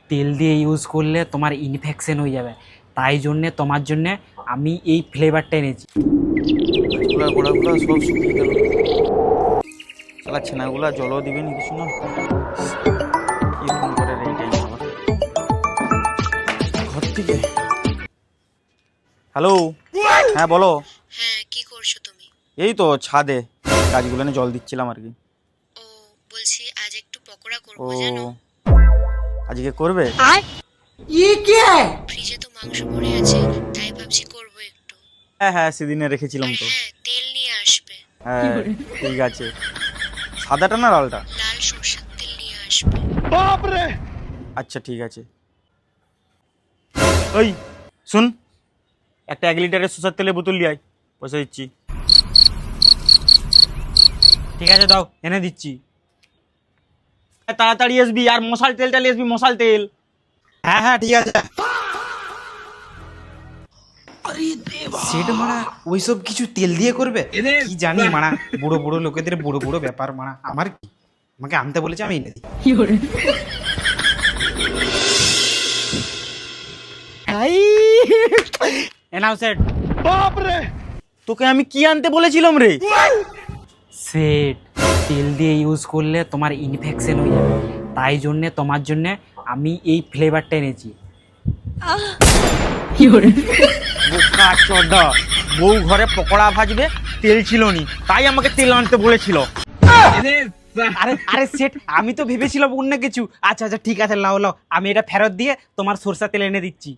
তেল দিয়ে ইউজ করলে তোমার ইনফেকশন হয়ে যাবে, তাই জন্যে তোমার জন্যে আমি এই ফ্লেভারটা এনেছি। গাছগুলা গোড়াগুলা সব শুকিয়ে গেল। শালা ছেনাগুলা জলও দিবে নি কিছু না। কি ফোন করে রে এই টাইমে আবার ঘর থেকে? হ্যালো, হ্যাঁ বলো। হ্যাঁ, কি করছো তুমি? এই তো ছাদে গাছগুলো জল দিচ্ছিলাম আর কি। ও, বলছি আজ একটু পকোড়া ও, করবো জানো। আজকে করবে? ফ্রিজে তো মাংস পড়ে আছে, তাই ভাবছি করবো একটু। হ্যাঁ হ্যাঁ, সেদিনে রেখেছিলাম তো। হ্যাঁ, তেল নিয়ে আসবে। হ্যাঁ ঠিক আছে। সাদাটা না লালটা? লাল সরষের তেল নিয়ে আসবে। আচ্ছা ঠিক আছে। ওই শুন, একটা 1 লিটারের সরষের তেলের বোতল নিয়ে আয়, পয়সা দিচ্ছি। ঠিক আছে, দাও, এনে দিচ্ছি। তাড়াতাড়ি আসবি, আর মশাল তেলটা নিয়ে আসবি, মশাল তেল। হ্যাঁ হ্যাঁ ঠিক আছে। সেটা মারা ওইসব কিছু তেল দিয়ে করবে কি জানি মারা, বুড়ো বুড়ো লোকেদের বুড়ো বুড়ো ব্যাপার মারা। আমার কি, আমাকে আনতে বলেছে, আমি এনে দিই। এনাও সেট। তোকে আমি কি আনতে বলেছিলাম রে? সেট তেল দিয়ে ইউজ করলে তোমার ইনফেকশন হয়ে যাবে, তাই জন্যে তোমার জন্যে আমি এই ফ্লেভারটা এনেছি। বোকা চোদা, বউ ঘরে পকোড়া ভাজবে, তেল ছিল নি, তাই আমাকে তেল আনতে বলেছিল। আরে আরে সেট, আমি তো ভেবেছিলাম অন্য কিছু। আচ্ছা আচ্ছা ঠিক আছে, লাও লাও, আমি এটা ফেরত দিয়ে তোমার সরষা তেল এনে দিচ্ছি।